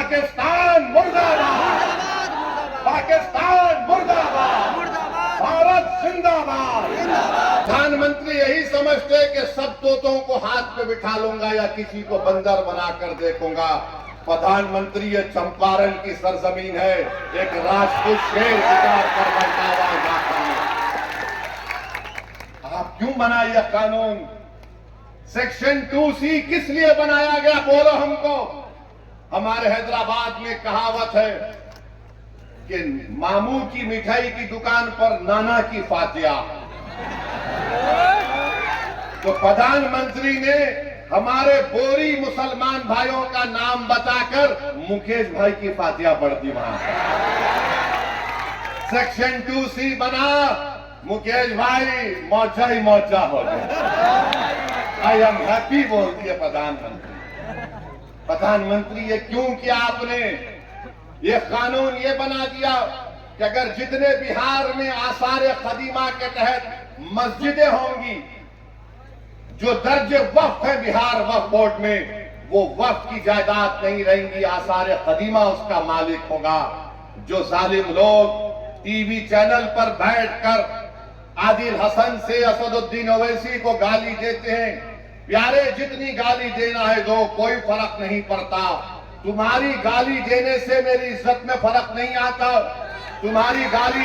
पाकिस्तान मुर्दाबाद, पाकिस्तान मुर्दाबाद, भारत जिंदाबाद। प्रधानमंत्री यही समझते कि सब तोतों को हाथ पे बिठा लूंगा या किसी को बंदर बनाकर देखूंगा। प्रधानमंत्री ये चंपारण की सरजमीन है, एक राष्ट्रीय शेर उतार कर बंटावा। आप क्यों बनाए यह कानून? सेक्शन 2C किस लिए बनाया गया, बोलो हमको। हमारे हैदराबाद में कहावत है कि मामू की मिठाई की दुकान पर नाना की फातिया। तो प्रधानमंत्री ने हमारे बोरी मुसलमान भाइयों का नाम बताकर मुकेश भाई की फातिया पढ़ दी वहां। सेक्शन 2C बना, मुकेश भाई मौजा ही मौजा हो गया। आई एम हैप्पी बोलती है प्रधानमंत्री। प्रधानमंत्री ये क्यों किया आपने? ये कानून ये बना दिया कि अगर जितने बिहार में आसार कदीमा के तहत मस्जिदें होंगी, जो दर्जे वक्फ है बिहार वक्फ बोर्ड में, वो वक्फ की जायदाद नहीं रहेंगी, आसार कदीमा उसका मालिक होगा। जो जालिम लोग टीवी चैनल पर बैठकर आदिल हसन से असदुद्दीन ओवैसी को गाली देते हैं, प्यारे जितनी गाली देना है दो, कोई फर्क नहीं पड़ता। तुम्हारी गाली देने से मेरी इज्जत में फर्क नहीं आता। तुम्हारी गाली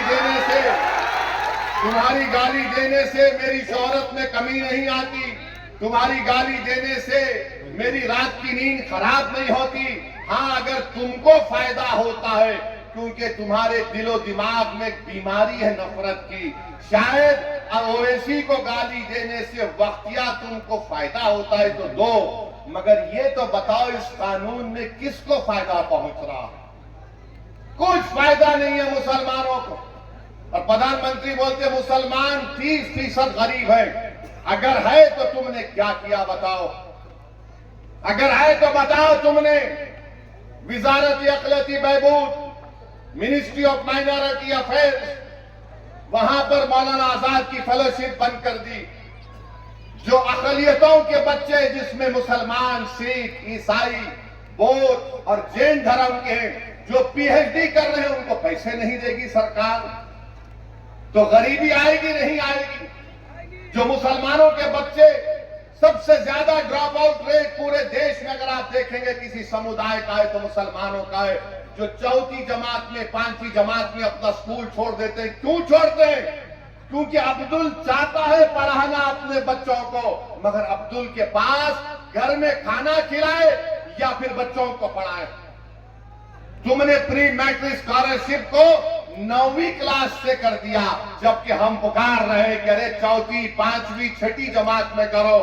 देने से मेरी शोहरत में कमी नहीं आती। तुम्हारी गाली देने से मेरी रात की नींद खराब नहीं होती। हाँ, अगर तुमको फायदा होता है, क्योंकि तुम्हारे दिलो दिमाग में बीमारी है नफरत की, शायद ओवैसी को गाली देने से वक्तिया तुमको फायदा होता है तो दो, मगर ये तो बताओ इस कानून में किसको फायदा पहुंच रहा है? कुछ फायदा नहीं है मुसलमानों को। और प्रधानमंत्री बोलते मुसलमान 30% गरीब है। अगर है तो तुमने क्या किया बताओ? अगर है तो बताओ तुमने। विजारत अक़लियती बहबूद, मिनिस्ट्री ऑफ माइनॉरिटी अफेयर्स, वहां पर मौलाना आजाद की फेलोशिप बंद कर दी। जो अक़लियतों के बच्चे, जिसमें मुसलमान, सिख, ईसाई, बौद्ध और जैन धर्म के हैं, जो PhD कर रहे हैं, उनको पैसे नहीं देगी सरकार, तो गरीबी आएगी नहीं आएगी? जो मुसलमानों के बच्चे, सबसे ज्यादा ड्रॉप आउट रेट पूरे देश में अगर आप देखेंगे किसी समुदाय का है तो मुसलमानों का है। जो चौथी जमात में, 5वीं जमात में अपना स्कूल छोड़ देते हैं। क्यों छोड़ते हैं? क्योंकि अब्दुल चाहता है पढ़ाना अपने बच्चों को, मगर अब्दुल के पास घर में खाना खिलाए या फिर बच्चों को पढ़ाए। तुमने प्री मैट्रिक स्कॉलरशिप को 9वीं क्लास से कर दिया, जबकि हम पुकार रहे कि अरे 4वीं, 5वीं, 6ठी जमात में करो।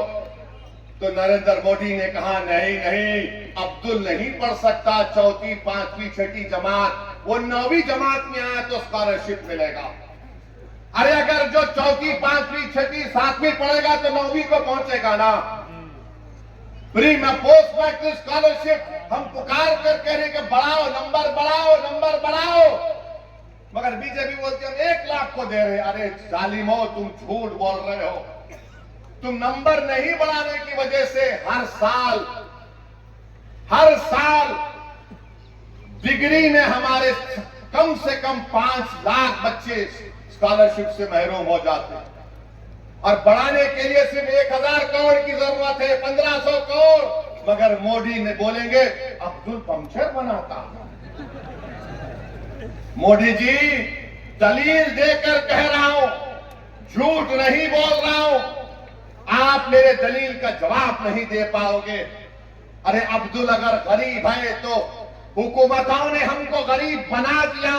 तो नरेंद्र मोदी ने कहा नहीं नहीं, अब्दुल नहीं पढ़ सकता 4वीं, 5वीं, 6ठी जमात, वो 9वीं जमात में आया तो स्कॉलरशिप मिलेगा। अरे अगर जो 4वीं, 5वीं, 6ठी, 7वीं पढ़ेगा तो 9वीं को पहुंचेगा ना। प्री में पोस्ट मैट्रिक स्कॉलरशिप हम पुकार कर कह रहे कि बढ़ाओ, नंबर बढ़ाओ, नंबर बढ़ाओ, मगर बीजेपी बोलती हम 1 लाख को दे रहे। अरे जालिमो, तुम झूठ बोल रहे हो। तुम नंबर नहीं बढ़ाने की वजह से हर साल डिग्री में हमारे कम से कम 5 लाख बच्चे स्कॉलरशिप से महरूम हो जाते हैं। और बढ़ाने के लिए सिर्फ 1000 करोड़ की जरूरत है, 1500 करोड़, मगर मोदी ने बोलेंगे अब्दुल पंक्चर बनाता। मोदी जी, दलील देकर कह रहा हूं, झूठ नहीं बोल रहा हूं। आप मेरे दलील का जवाब नहीं दे पाओगे। अरे अब्दुल अगर गरीब है तो हुकूमतों ने हमको गरीब बना दिया।